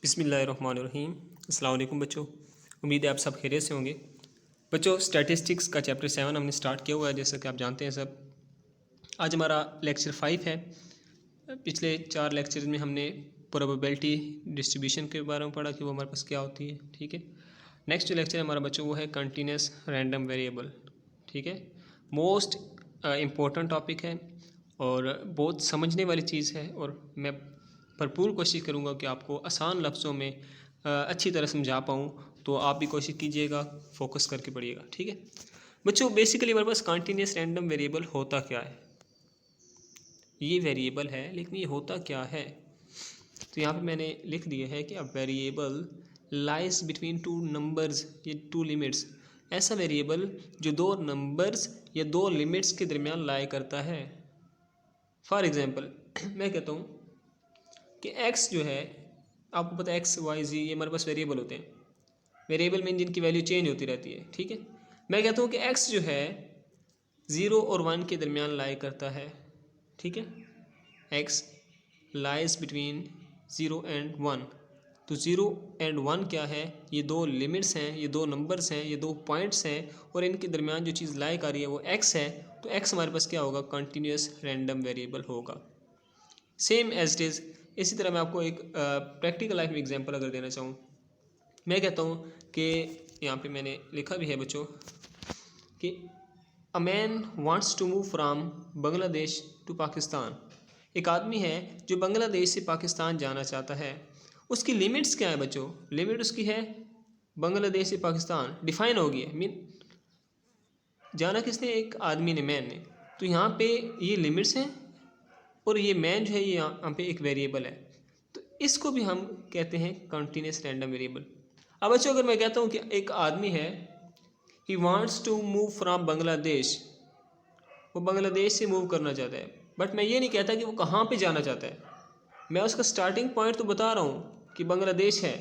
बिस्मिल्लाहिर्रहमानिर्रहीम। अस्सलाम वालेकुम बच्चों, उम्मीद है आप सब खैरियत से होंगे। बच्चों, स्टैटिस्टिक्स का चैप्टर 7 हमने स्टार्ट किया हुआ है, जैसा कि आप जानते हैं सब। आज हमारा लेक्चर 5 है। पिछले 4 लेक्चर में हमने प्रोबेबिलिटी डिस्ट्रीब्यूशन के बारे में पढ़ा कि वो हमारे पास क्या होती है। ठीक है, नेक्स्ट जो लेक्चर हमारा बच्चों वो है कंटिन्यूस रैंडम वेरिएबल। ठीक है, मोस्ट इम्पोर्टेंट टॉपिक है और बहुत समझने वाली चीज़ है, और मैं भरपूर कोशिश करूँगा कि आपको आसान लफ्ज़ों में अच्छी तरह समझा पाऊँ। तो आप भी कोशिश कीजिएगा, फोकस करके पढ़िएगा। ठीक है बच्चों, बेसिकली हमारे पास कंटिन्यूस रैंडम वेरिएबल होता क्या है। ये वेरिएबल है, लेकिन ये होता क्या है। तो यहाँ पे मैंने लिख दिया है कि a variable lies between two numbers, ये टू लिमिट्स। ऐसा वेरिएबल जो दो नंबर्स या दो लिमिट्स के दरमियान लाई करता है। फॉर एग्जांपल मैं कहता हूँ कि x जो है, आपको पता है x y z ये हमारे पास वेरिएबल होते हैं। वेरिएबल मीन जिनकी वैल्यू चेंज होती रहती है। ठीक है, मैं कहता हूँ कि x जो है 0 और 1 के दरमियान लाई करता है। ठीक है, x लाइज बिटवीन 0 एंड 1। तो 0 एंड 1 क्या है, ये दो लिमिट्स हैं, ये दो नंबर्स हैं, ये दो पॉइंट्स हैं, और इनके दरमियान जो चीज़ लाई कर रही है वो x है। तो x हमारे पास क्या होगा, कंटिन्यूस रैंडम वेरिएबल होगा। Same as it is. इसी तरह मैं आपको एक प्रैक्टिकल लाइफ में एग्जांपल अगर देना चाहूँ, मैं कहता हूँ कि यहाँ पे मैंने लिखा भी है बच्चों कि a man wants to move from Bangladesh to Pakistan. एक आदमी है जो बांग्लादेश से पाकिस्तान जाना चाहता है। उसकी लिमिट्स क्या है बच्चों, लिमिट उसकी है बांग्लादेश से पाकिस्तान, डिफाइन होगी है। मीन जाना किसने, एक आदमी ने, मैन ने। तो यहाँ पे ये लिमिट्स हैं और ये मैन जो है ये यहाँ पे एक वेरिएबल है। तो इसको भी हम कहते हैं कंटिन्यूस रैंडम वेरिएबल। अब बच्चों अगर मैं कहता हूँ कि एक आदमी है, he wants to move from Bangladesh, वो बांग्लादेश से मूव करना चाहता है, बट मैं ये नहीं कहता कि वो कहाँ पे जाना चाहता है। मैं उसका स्टार्टिंग पॉइंट तो बता रहा हूँ कि बांग्लादेश है,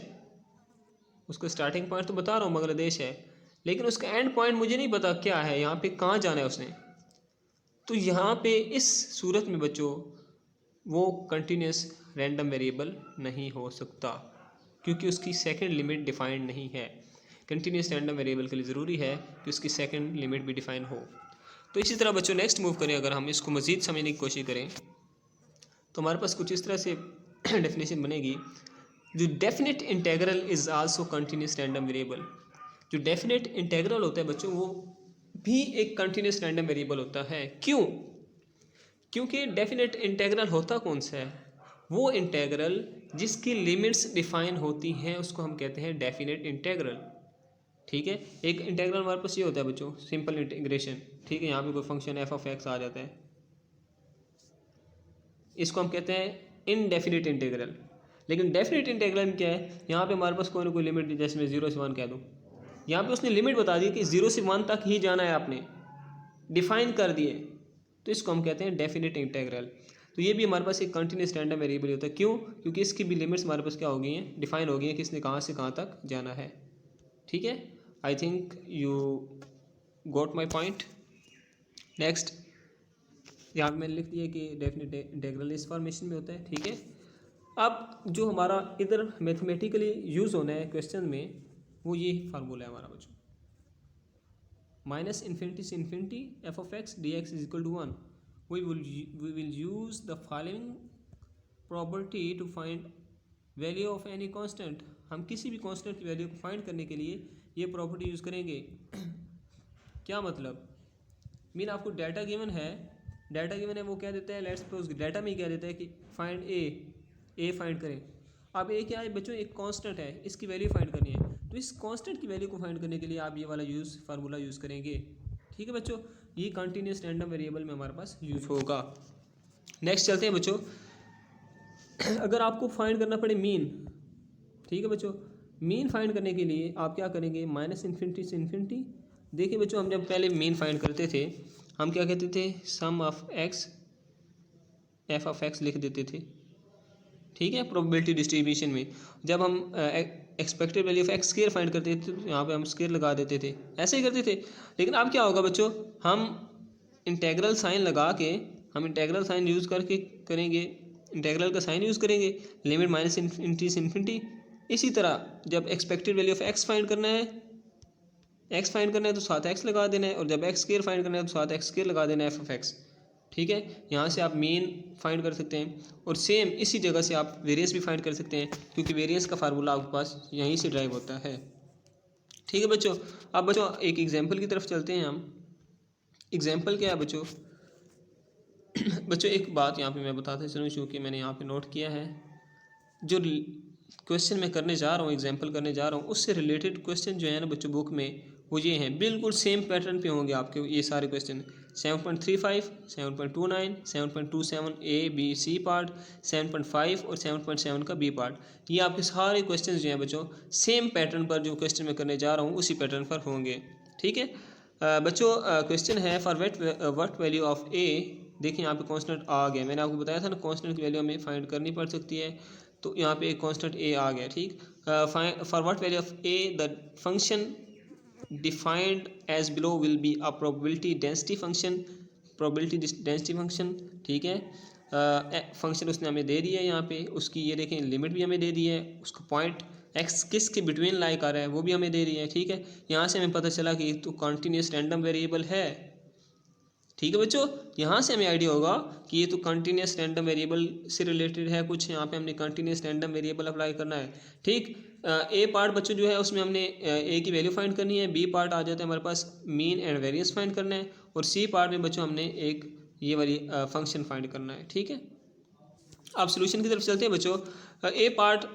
उसका स्टार्टिंग पॉइंट तो बता रहा हूँ बांग्लादेश है, लेकिन उसका एंड पॉइंट मुझे नहीं पता क्या है, यहाँ पे कहाँ जाना है उसने। तो यहाँ पे इस सूरत में बच्चों वो कंटिन्यूस रैंडम वेरिएबल नहीं हो सकता, क्योंकि उसकी सेकंड लिमिट डिफाइंड नहीं है। कंटिन्यूस रैंडम वेरिएबल के लिए ज़रूरी है कि उसकी सेकंड लिमिट भी डिफाइन हो। तो इसी तरह बच्चों नेक्स्ट मूव करें, अगर हम इसको मज़ीद समझने की कोशिश करें तो हमारे पास कुछ इस तरह से डेफिनेशन बनेगी। जो definite integral is also continuous random variable. जो डेफिनेट इंटेग्रल होता है बच्चों वो भी एक कंटिन्यूस रैंडम वेरिएबल होता है। क्यों? क्योंकि डेफिनेट इंटेग्रल होता कौन सा है, वो इंटेग्रल जिसकी लिमिट्स डिफाइन होती हैं उसको हम कहते हैं डेफिनेट इंटेग्रल। ठीक है, एक इंटेग्रल हमारे पास ये होता है बच्चों, सिंपल इंटीग्रेशन। ठीक है, यहाँ पे कोई फंक्शन एफ ऑफ एक्स आ जाता है, इसको हम कहते हैं इनडेफिनेट इंटेग्रल। लेकिन डेफिनेट इंटेग्रल में क्या है, यहाँ पे हमारे पास कोई ना कोई लिमिट, जैसे मैं 0 से 1 कह दूँ, यहाँ पे उसने लिमिट बता दी कि 0 से 1 तक ही जाना है, आपने डिफाइन कर दिए, तो इसको हम कहते हैं डेफिनेट इंटेग्रल। तो ये भी हमारे पास एक कंटिन्यूस रैंडम वेरिएबल होता है। क्यों? क्योंकि इसकी भी लिमिट्स हमारे पास क्या हो गई हैं, डिफाइन हो गई हैं कि इसने कहाँ से कहाँ तक जाना है। ठीक है, I think you got my point. Next यहाँ पे मैंने लिख दिया कि डेफिनेट इंटेग्रल इस फॉर्मेशन में होता है। ठीक है, अब जो हमारा इधर मैथमेटिकली यूज़ होना है क्वेश्चन में, वो ये फार्मूला है हमारा बच्चों, माइनस इन्फिनिटी से infinity f of x d x is equal to 1। we will use the following property to find value of any constant। हम किसी भी कांस्टेंट की वैल्यू को फाइंड करने के लिए ये प्रॉपर्टी यूज़ करेंगे। क्या मतलब, मीन आपको डाटा गिवन है, डाटा गिवन है, वो क्या देता है, लेट्स सपोज डाटा में क्या देता है कि फाइंड ए फाइंड करें। अब ए क्या है बच्चों, एक कांस्टेंट है, इसकी वैल्यू फाइंड करनी है। तो इस कांस्टेंट की वैल्यू को फाइंड करने के लिए आप ये वाला फार्मूला यूज़ करेंगे। ठीक है बच्चों, ये कंटिन्यूस रैंडम वेरिएबल में हमारे पास यूज होगा। नेक्स्ट चलते हैं बच्चों, अगर आपको फाइंड करना पड़े मीन, ठीक है बच्चों, मीन फाइंड करने के लिए आप क्या करेंगे, माइनस इन्फिनिटी से इन्फिनिटी। देखिए बच्चों, हम जब पहले मीन फाइंड करते थे हम क्या कहते थे, sum of x f of x लिख देते थे। ठीक है, प्रोबेबिलिटी डिस्ट्रीब्यूशन में जब हम expected value of x square find करते थे तो यहाँ पे हम स्क्वायर लगा देते थे, ऐसे ही करते थे। लेकिन अब क्या होगा बच्चों, हम इंटेग्रल साइन लगा के, हम इंटेग्रल साइन यूज़ करके करेंगे, इंटेग्रल का साइन यूज़ करेंगे, लिमिट माइनस इन्फिनिटी से इन्फिनिटी इसी तरह जब expected value of x find करना है, एक्स फाइंड करना है तो साथ एक्स लगा देना है, और जब एक्स स्क्वायर फाइंड करना है तो साथ एक्स स्क्वायर लगा देना है एफ ऑफ एक्स। ठीक है, यहाँ से आप मीन फाइंड कर सकते हैं, और सेम इसी जगह से आप वेरिएंस भी फाइंड कर सकते हैं, क्योंकि वेरिएंस का फार्मूला आपके पास यहीं से ड्राइव होता है। ठीक है बच्चों, अब बच्चों एक एग्जाम्पल की तरफ चलते हैं हम। एग्जाम्पल क्या है बच्चों? बच्चों एक बात यहाँ पे मैं बताता चलूँ, क्योंकि मैंने यहाँ पे नोट किया है, जो क्वेश्चन मैं करने जा रहा हूँ, एग्जाम्पल करने जा रहा हूँ, उससे रिलेटेड क्वेश्चन जो है ना बच्चों बुक में, वो ये हैं, बिल्कुल सेम पैटर्न पे होंगे आपके ये सारे question. 7.35, 7.29, 7.27 A B C part, 7.5 और 7.7 का बी पार्ट, ये आपके सारे क्वेश्चन जो हैं बच्चों सेम पैटर्न पर, जो क्वेश्चन मैं करने जा रहा हूँ उसी पैटर्न पर होंगे। ठीक है बच्चों, क्वेश्चन है फॉर व्हाट वैल्यू ऑफ ए। देखिए यहाँ पे कांस्टेंट आ गया, मैंने आपको बताया था ना कांस्टेंट की वैल्यू हमें फाइंड करनी पड़ सकती है, तो यहाँ पे एक कांस्टेंट ए आ गया। ठीक, for what value of A the function defined as below will be a probability density function, probability density function. ठीक है, फंक्शन उसने हमें दे दिया है यहाँ पे, उसकी ये देखें लिमिट भी हमें दे दी है, उसका पॉइंट एक्स किस के बिटवीन लाई कर रहा है वो भी हमें दे रही है। ठीक है, यहाँ से हमें पता चला कि तो कॉन्टीन्यूस रैंडम वेरिएबल है। ठीक है बच्चों, यहाँ से हमें आइडिया होगा कि ये तो कंटिन्यूस रैंडम वेरिएबल से रिलेटेड है कुछ, यहाँ पे हमने कंटिन्यूस रैंडम वेरिएबल अप्लाई करना है। ठीक, ए पार्ट बच्चों जो है उसमें हमने ए की वैल्यू फाइंड करनी है, बी पार्ट आ जाता है हमारे पास मीन एंड वेरिएंस फाइंड करना है, और सी पार्ट में बच्चों हमने एक ये वाली फंक्शन फाइंड करना है। ठीक है, अब सोल्यूशन की तरफ चलते हैं बच्चों। ए पार्ट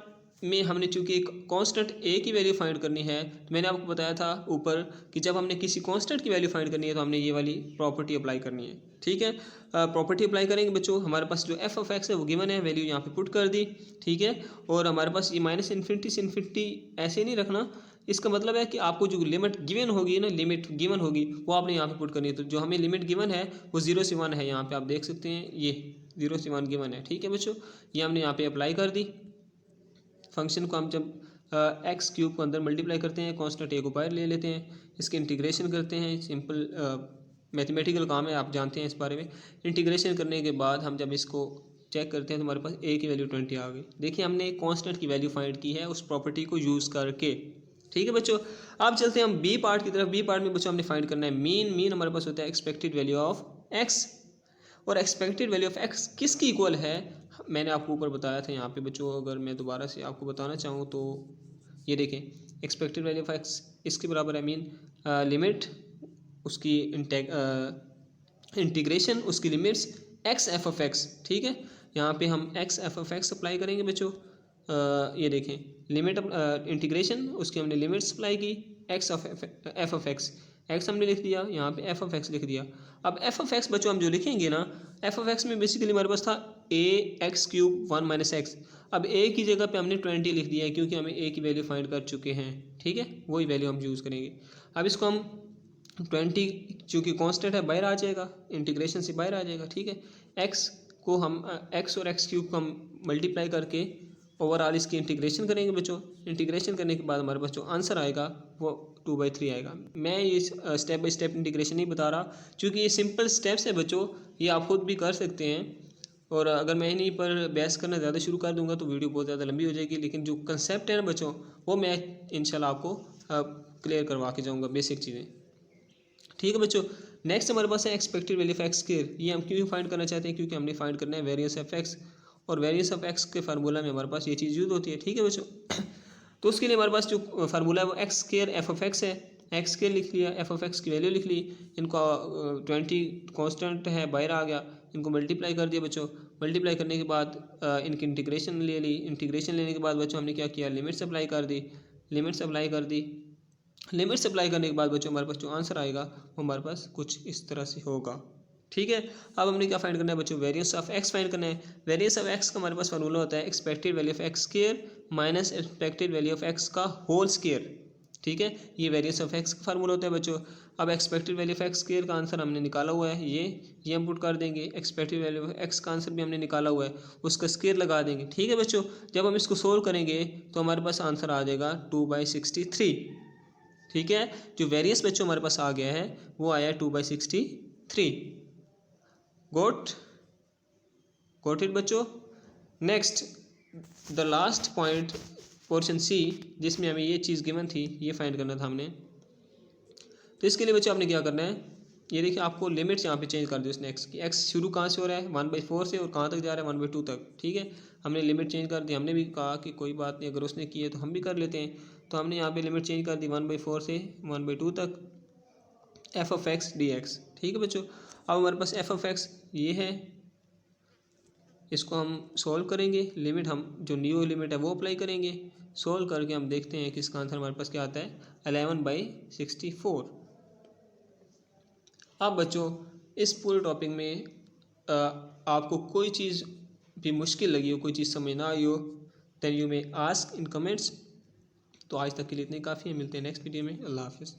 में हमने चूंकि एक कांस्टेंट ए की वैल्यू फाइंड करनी है, तो मैंने आपको बताया था ऊपर कि जब हमने किसी कांस्टेंट की वैल्यू फाइंड करनी है तो हमने ये वाली प्रॉपर्टी अप्लाई करनी है। ठीक है, प्रॉपर्टी अप्लाई करेंगे बच्चों, हमारे पास जो एफ ऑफ एक्स है वो गिवन है, वैल्यू यहाँ पे पुट कर दी। ठीक है, और हमारे पास ये माइनस इन्फिनिटी से इन्फिनिटी ऐसे नहीं रखना, इसका मतलब है कि आपको जो लिमिट गिवन होगी ना, लिमिट गिवन होगी वो आपने यहाँ पे पुट करनी है। तो जो हमें लिमिट गिवन है वो 0 से 1 है, यहाँ पे आप देख सकते हैं ये 0 से 1 गिवन है। ठीक है बच्चों, ये हमने यहाँ पे अप्लाई कर दी। फंक्शन को हम जब एक्स क्यूब को अंदर मल्टीप्लाई करते हैं, कांस्टेंट ए को बाहर ले लेते हैं, इसके इंटीग्रेशन करते हैं, सिंपल मैथमेटिकल काम है, आप जानते हैं इस बारे में। इंटीग्रेशन करने के बाद हम जब इसको चेक करते हैं तो हमारे पास ए की वैल्यू 20 आ गई। देखिए हमने कांस्टेंट की वैल्यू फाइंड की है उस प्रॉपर्टी को यूज़ करके। ठीक है बच्चों, अब चलते हैं हम बी पार्ट की तरफ। बी पार्ट में बच्चों हमने फाइंड करना है मीन। मीन हमारे पास होता है एक्सपेक्टेड वैल्यू ऑफ एक्स, और एक्सपेक्टेड वैल्यू ऑफ एक्स किसकी इक्वल है, मैंने आपको ऊपर बताया था यहाँ पे बच्चों, अगर मैं दोबारा से आपको बताना चाहूँ तो ये देखें, एक्सपेक्टेड वैल्यू ऑफ एक्स इसके बराबर है मीन लिमिट उसकी इंटीग्रेशन उसकी limits x f of x. ठीक है, यहाँ पे हम x f of x apply करेंगे बच्चों। ये देखें लिमिट इंटीग्रेशन उसकी हमने लिमिट्स अप्लाई की, x of F of x, x हमने लिख दिया, यहाँ पे एफ ऑफ एक्स लिख दिया। अब एफ ऑफ एक्स बच्चों हम जो लिखेंगे ना, एफ ऑफ एक्स में बेसिकली हमारे पास था ए एक्स क्यूब 1 माइनस एक्स। अब ए की जगह पे हमने 20 लिख दिया है, क्योंकि हमें ए की वैल्यू फाइंड कर चुके हैं। ठीक है, वही वैल्यू हम यूज़ करेंगे। अब इसको हम 20 चूँकि कांस्टेंट है बाहर आ जाएगा, इंटीग्रेशन से बाहर आ जाएगा। ठीक है, एक्स को हम एक्स और एक्स क्यूब को हम मल्टीप्लाई करके ओवरऑल इसकी इंटीग्रेशन करेंगे बच्चों। इंटीग्रेशन करने के बाद हमारे पास जो आंसर आएगा वो 2/3 आएगा। मैं ये स्टेप बाय स्टेप इंटीग्रेशन नहीं बता रहा, क्योंकि ये सिंपल स्टेप्स है बच्चों, ये आप खुद भी कर सकते हैं। और अगर मैं इन्हीं पर बहस करना ज़्यादा शुरू कर दूंगा तो वीडियो बहुत ज़्यादा लंबी हो जाएगी, लेकिन जो कंसेप्ट है ना बच्चों, वो मैं इंशाल्लाह आपको क्लियर करवा के जाऊँगा, बेसिक चीज़ें। ठीक है बच्चों, नेक्स्ट हमारे पास है expected value of x square. ये हम क्यों फाइंड करना चाहते हैं, क्योंकि हमने फाइंड करना है वेरिएंस ऑफ एक्स, और वेरिएंस ऑफ एक्स के फार्मूला में हमारे पास ये चीज़ यूज होती है। ठीक है बच्चों, तो उसके लिए हमारे पास जो फार्मूला है वो x square F of x है। एक्स स्क्वायर लिख लिया, एफ ऑफ एक्स की वैल्यू लिख ली, इनको 20 कांस्टेंट है बाहर आ गया, इनको मल्टीप्लाई कर दिया बच्चों। मल्टीप्लाई करने के बाद इनकी इंटीग्रेशन ले ली। इंटीग्रेशन लेने के बाद बच्चों हमने क्या किया, लिमिट्स अप्लाई कर दी। लिमिट्स अप्लाई कर दी, लिमिट्स अप्लाई करने के बाद बच्चों हमारे पास जो आंसर आएगा वो हमारे पास कुछ इस तरह से होगा। ठीक है, अब हमने क्या फाइंड करना है बच्चों, वेरिएंस ऑफ एक्स फाइंड करना है। वेरिएंस ऑफ एक्स का हमारे पास फार्मूला होता है expected value of x square minus expected value of x का होल स्क्वायर। ठीक है, ये वेरिएंस ऑफ एक्स का फार्मूला होता है बच्चों। अब expected value of x square का आंसर हमने निकाला हुआ है, ये हम पुट कर देंगे। एक्सपेक्टेड वैल्यू ऑफ एक्स का आंसर भी हमने निकाला हुआ है, उसका स्क्वायर लगा देंगे। ठीक है बच्चों, जब हम इसको सोल्व करेंगे तो हमारे पास आंसर आ जाएगा 2/63। ठीक है, जो वेरिएंस बच्चों हमारे पास आ गया है वो आया 2/63। गोट इट बच्चों। Next the last point portion c जिसमें हमें ये चीज़ गिवन थी, ये फाइंड करना था हमने। तो इसके लिए बच्चों आपने क्या करना है, ये देखिए आपको लिमिट्स यहाँ पे चेंज कर दी उसने एक्स की। एक्स शुरू कहाँ से हो रहा है 1/4 से और कहाँ तक जा रहा है 1/2 तक, ठीक है। हमने लिमिट चेंज कर दी, हमने भी कहा कि कोई बात नहीं, अगर उसने की है तो हम भी कर लेते हैं। तो हमने यहाँ पे लिमिट चेंज कर दी 1/4 से 1/2 तक F of x d x, ठीक है बच्चों। अब हमारे पास एफ ऑफ एक्स ये है, इसको हम सॉल्व करेंगे, लिमिट हम जो न्यू लिमिट है वो अप्लाई करेंगे। सॉल्व करके हम देखते हैं कि इसका आंसर हमारे पास क्या आता है 11/64। अब बच्चों इस पूरे टॉपिक में आपको कोई चीज़ भी मुश्किल लगी हो, कोई चीज़ समझ ना आई हो, then you may ask in comments. तो आज तक के लिए इतने काफ़ी है, मिलते हैं नेक्स्ट वीडियो में। अल्लाह हाफिज़।